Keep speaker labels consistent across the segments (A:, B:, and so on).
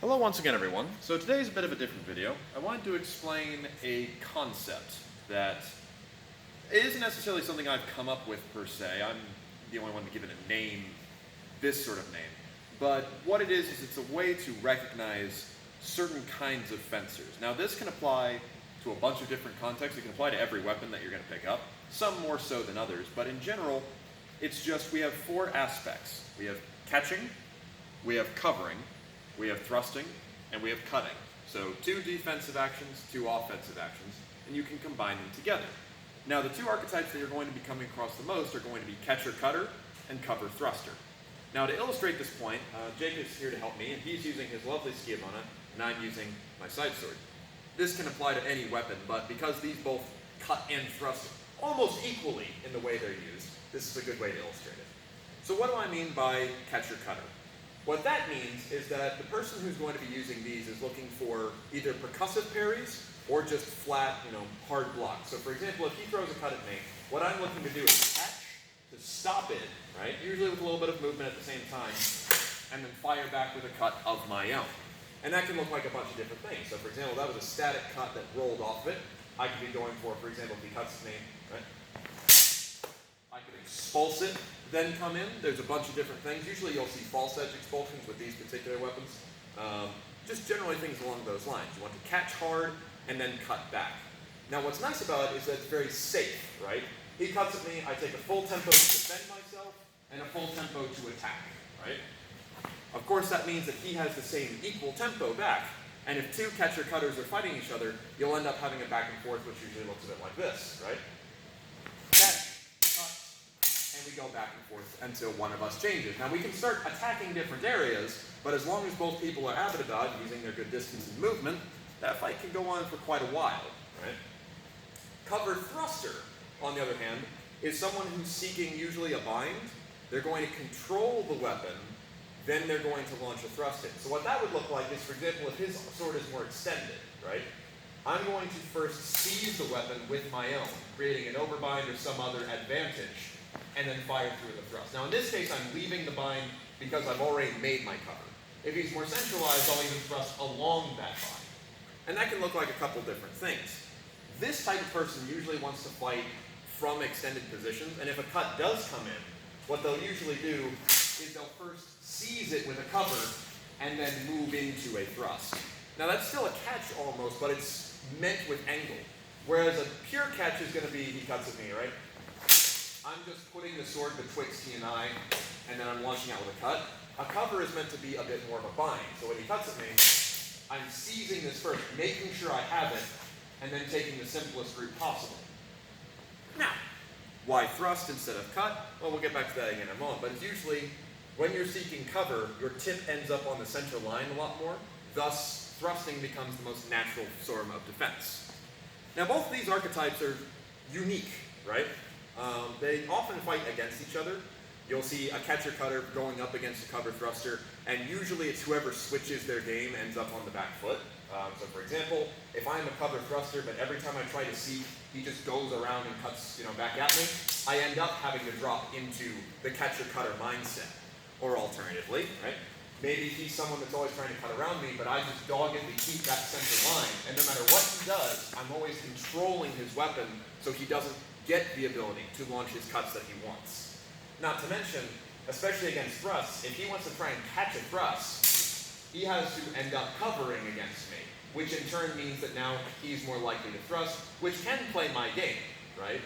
A: Hello once again, everyone. So today's a bit of a different video. I wanted to explain a concept that isn't necessarily something I've come up with per se. I'm the only one to give it a name, this sort of name. But what it is it's a way to recognize certain kinds of fencers. Now this can apply to a bunch of different contexts. It can apply to every weapon that you're going to pick up, some more so than others, but in general, it's just we have four aspects. We have catching, we have covering, we have thrusting, and we have cutting. So two defensive actions, two offensive actions, and you can combine them together. Now the two archetypes that you're going to be coming across the most are going to be catcher-cutter and cover-thruster. Now to illustrate this point, Jake is here to help me, and he's using his lovely Sciabona, and I'm using my side sword. This can apply to any weapon, but because these both cut and thrust almost equally in the way they're used, this is a good way to illustrate it. So what do I mean by catcher-cutter? What that means is that the person who's going to be using these is looking for either percussive parries or just flat, hard blocks. So for example, if he throws a cut at me, what I'm looking to do is catch, to stop it, right? Usually with a little bit of movement at the same time, and then fire back with a cut of my own. And that can look like a bunch of different things. So for example, that was a static cut that rolled off of it. I could be going for example, if he cuts me, right? I could expulse it, then come in. There's a bunch of different things. Usually you'll see false edge expulsions with these particular weapons. Just generally things along those lines. You want to catch hard and then cut back. Now what's nice about it is that it's very safe, right? He cuts at me, I take a full tempo to defend myself and a full tempo to attack, right? Of course that means that he has the same equal tempo back. And if two catcher-cutters are fighting each other, you'll end up having a back and forth which usually looks a bit like this, right? And we go back and forth until one of us changes. Now we can start attacking different areas, but as long as both people are avid about using their good distance and movement, that fight can go on for quite a while, right? Cover thruster, on the other hand, is someone who's seeking usually a bind. They're going to control the weapon, then they're going to launch a thrust in. So what that would look like is, for example, if his sword is more extended, right? I'm going to first seize the weapon with my own, creating an overbind or some other advantage, and then fire through the thrust. Now in this case, I'm leaving the bind because I've already made my cover. If he's more centralized, I'll even thrust along that bind. And that can look like a couple different things. This type of person usually wants to fight from extended positions, and if a cut does come in, what they'll usually do is they'll first seize it with a cover, and then move into a thrust. Now that's still a catch almost, but it's meant with angle. Whereas a pure catch is going to be, he cuts at me, right? I'm just putting the sword betwixt he and I, and then I'm launching out with a cut. A cover is meant to be a bit more of a bind. So when he cuts at me, I'm seizing this first, making sure I have it, and then taking the simplest route possible. Now, why thrust instead of cut? Well, we'll get back to that again in a moment, but it's usually when you're seeking cover, your tip ends up on the center line a lot more, thus thrusting becomes the most natural form of defense. Now both of these archetypes are unique, right? They often fight against each other. You'll see a catcher-cutter going up against a cover thruster, and usually it's whoever switches their game ends up on the back foot. So for example, if I'm a cover thruster, but every time I try to seek, he just goes around and cuts back at me, I end up having to drop into the catcher-cutter mindset. Or alternatively, right? Maybe he's someone that's always trying to cut around me, but I just doggedly keep that center line, and no matter what he does, I'm always controlling his weapon so he doesn't get the ability to launch his cuts that he wants. Not to mention, especially against thrusts, if he wants to try and catch a thrust, he has to end up covering against me, which in turn means that now he's more likely to thrust, which can play my game, right?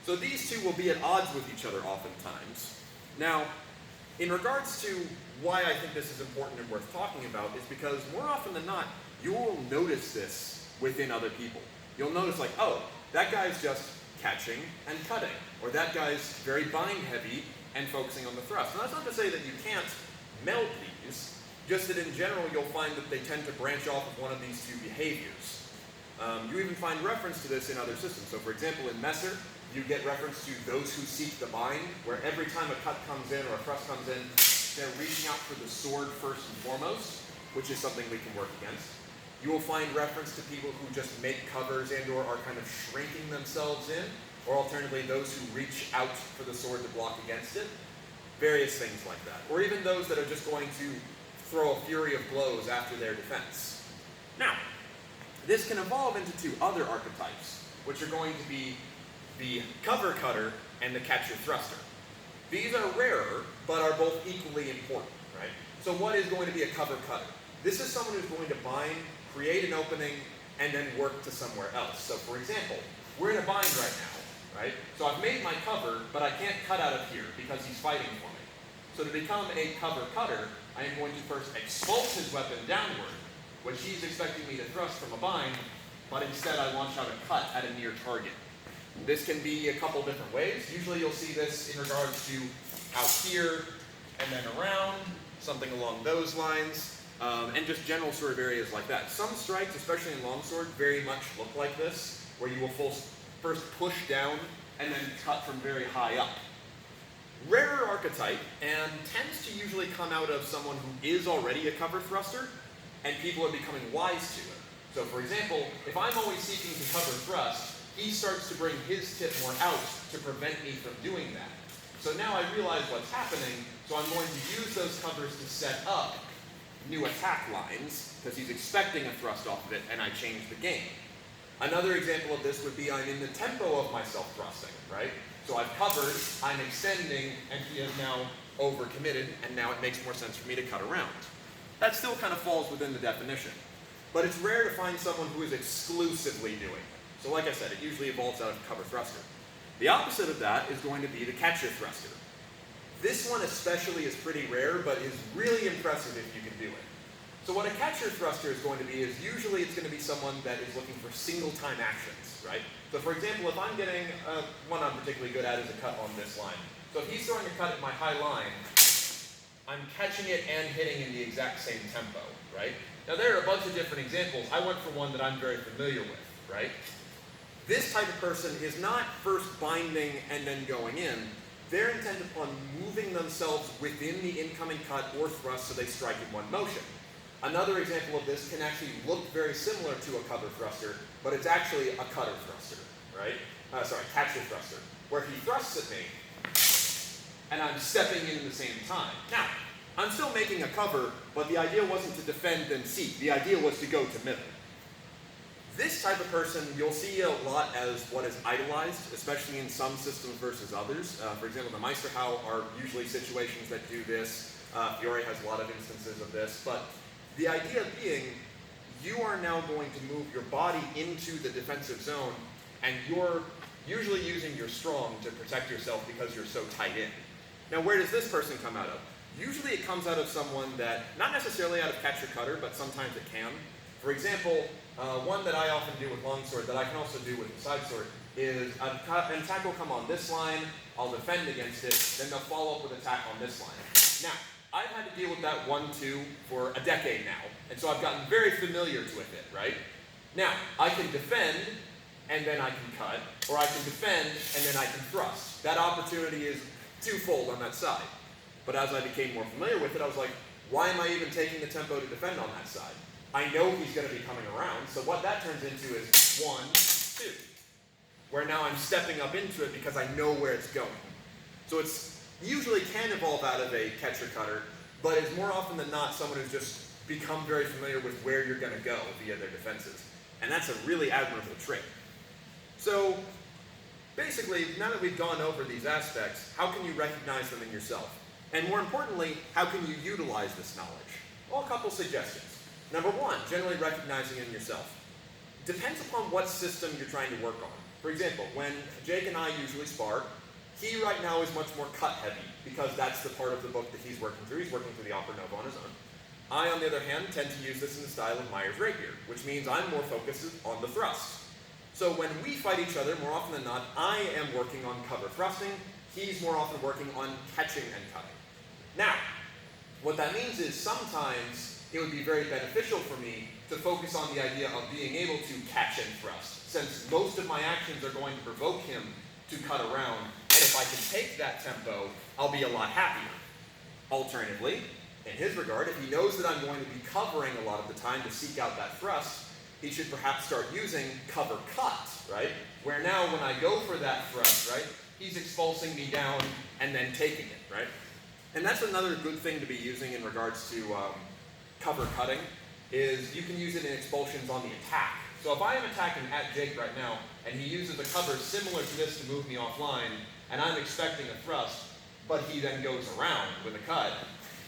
A: So these two will be at odds with each other oftentimes. Now, in regards to why I think this is important and worth talking about is because more often than not, you will notice this within other people. You'll notice like, oh, that guy's just catching and cutting, or that guy's very bind heavy and focusing on the thrust. Now that's not to say that you can't meld these, just that in general you'll find that they tend to branch off of one of these two behaviors. You even find reference to this in other systems. So for example in Messer, you get reference to those who seek the bind, where every time a cut comes in or a thrust comes in, they're reaching out for the sword first and foremost, which is something we can work against. You will find reference to people who just make covers and or are kind of shrinking themselves in, or alternatively those who reach out for the sword to block against it. Various things like that. Or even those that are just going to throw a fury of blows after their defense. Now, this can evolve into two other archetypes, which are going to be the cover cutter and the catcher thruster. These are rarer, but are both equally important, right? So what is going to be a cover cutter? This is someone who's going to bind, create an opening, and then work to somewhere else. So for example, we're in a bind right now, right? So I've made my cover, but I can't cut out of here because he's fighting for me. So to become a cover cutter, I am going to first expulse his weapon downward, which he's expecting me to thrust from a bind, but instead I launch out a cut at a near target. This can be a couple different ways. Usually you'll see this in regards to out here and then around, something along those lines. And just general sort of areas like that. Some strikes, especially in longsword, very much look like this, where you will first push down and then cut from very high up. Rarer archetype, and tends to usually come out of someone who is already a cover thruster, and people are becoming wise to it. So for example, if I'm always seeking to cover thrust, he starts to bring his tip more out to prevent me from doing that. So now I realize what's happening, so I'm going to use those covers to set up new attack lines, because he's expecting a thrust off of it, and I change the game. Another example of this would be I'm in the tempo of my self-thrusting, right? So I've covered, I'm extending, and he has now overcommitted, and now it makes more sense for me to cut around. That still kind of falls within the definition. But it's rare to find someone who is exclusively doing it. So like I said, it usually evolves out of cover thruster. The opposite of that is going to be the catcher thruster. This one especially is pretty rare, but is really impressive if you can do it. So what a catcher thruster is going to be is usually it's going to be someone that is looking for single-time actions, right? So for example, if I'm getting, one I'm particularly good at is a cut on this line. So if he's throwing a cut at my high line, I'm catching it and hitting in the exact same tempo, right? Now there are a bunch of different examples. I went for one that I'm very familiar with, right? This type of person is not first binding and then going in. They're intent upon moving themselves within the incoming cut or thrust so they strike in one motion. Another example of this can actually look very similar to a cover thruster, but it's actually a cutter thruster, right? Catcher thruster, where he thrusts at me, and I'm stepping in at the same time. Now, I'm still making a cover, but the idea wasn't to defend and seek. The idea was to go to middle. This type of person you'll see a lot as what is idolized, especially in some systems versus others. For example, the Meisterhau are usually situations that do this. Fiore has a lot of instances of this. But the idea being, you are now going to move your body into the defensive zone, and you're usually using your strong to protect yourself because you're so tight in. Now, where does this person come out of? Usually it comes out of someone that, not necessarily out of catcher-cutter, but sometimes it can. For example, one that I often do with longsword, that I can also do with the side sword, is an attack will come on this line, I'll defend against it, then they'll follow up with attack on this line. Now, I've had to deal with that 1-2 for a decade now, and so I've gotten very familiar with it, right? Now, I can defend, and then I can cut, or I can defend, and then I can thrust. That opportunity is twofold on that side. But as I became more familiar with it, I was like, why am I even taking the tempo to defend on that side? I know he's going to be coming around, so what that turns into is 1-2, where now I'm stepping up into it because I know where it's going. So it's usually can evolve out of a catcher-cutter, but it's more often than not someone who's just become very familiar with where you're going to go via their defenses. And that's a really admirable trait. So basically, now that we've gone over these aspects, how can you recognize them in yourself? And more importantly, how can you utilize this knowledge? Well, a couple suggestions. Number one, generally recognizing it in yourself. Depends upon what system you're trying to work on. For example, when Jake and I usually spar, he right now is much more cut heavy because that's the part of the book that he's working through. He's working through the Opera Nova on his own. I, on the other hand, tend to use this in the style of Meyer's rapier, which means I'm more focused on the thrust. So when we fight each other, more often than not, I am working on cover thrusting. He's more often working on catching and cutting. Now, what that means is sometimes it would be very beneficial for me to focus on the idea of being able to catch and thrust, since most of my actions are going to provoke him to cut around, and if I can take that tempo, I'll be a lot happier. Alternatively, in his regard, if he knows that I'm going to be covering a lot of the time to seek out that thrust, he should perhaps start using cover cut, right? Where now when I go for that thrust, right, he's expulsing me down and then taking it, right? And that's another good thing to be using in regards to cover cutting is you can use it in expulsions on the attack. So if I am attacking at Jake right now, and he uses a cover similar to this to move me offline, and I'm expecting a thrust, but he then goes around with a cut,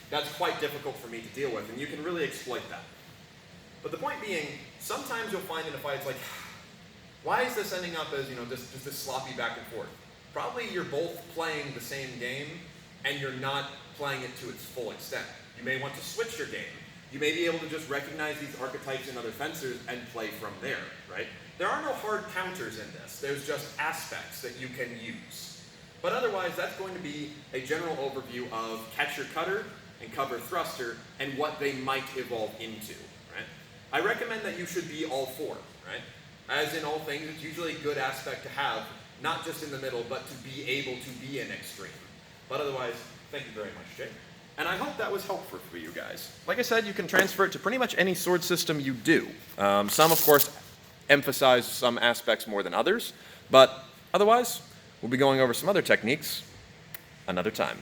A: that's quite difficult for me to deal with, and you can really exploit that. But the point being, sometimes you'll find in a fight, it's like, why is this ending up as, just this sloppy back and forth? Probably you're both playing the same game, and you're not playing it to its full extent. You may want to switch your game. You may be able to just recognize these archetypes in other fencers and play from there, right? There are no hard counters in this. There's just aspects that you can use. But otherwise, that's going to be a general overview of catcher cutter and cover thruster and what they might evolve into, right? I recommend that you should be all four, right? As in all things, it's usually a good aspect to have, not just in the middle, but to be able to be an extreme. But otherwise, thank you very much, Jake. And I hope that was helpful for you guys. Like I said, you can transfer it to pretty much any sword system you do. Some, of course, emphasize some aspects more than others, but otherwise, we'll be going over some other techniques another time.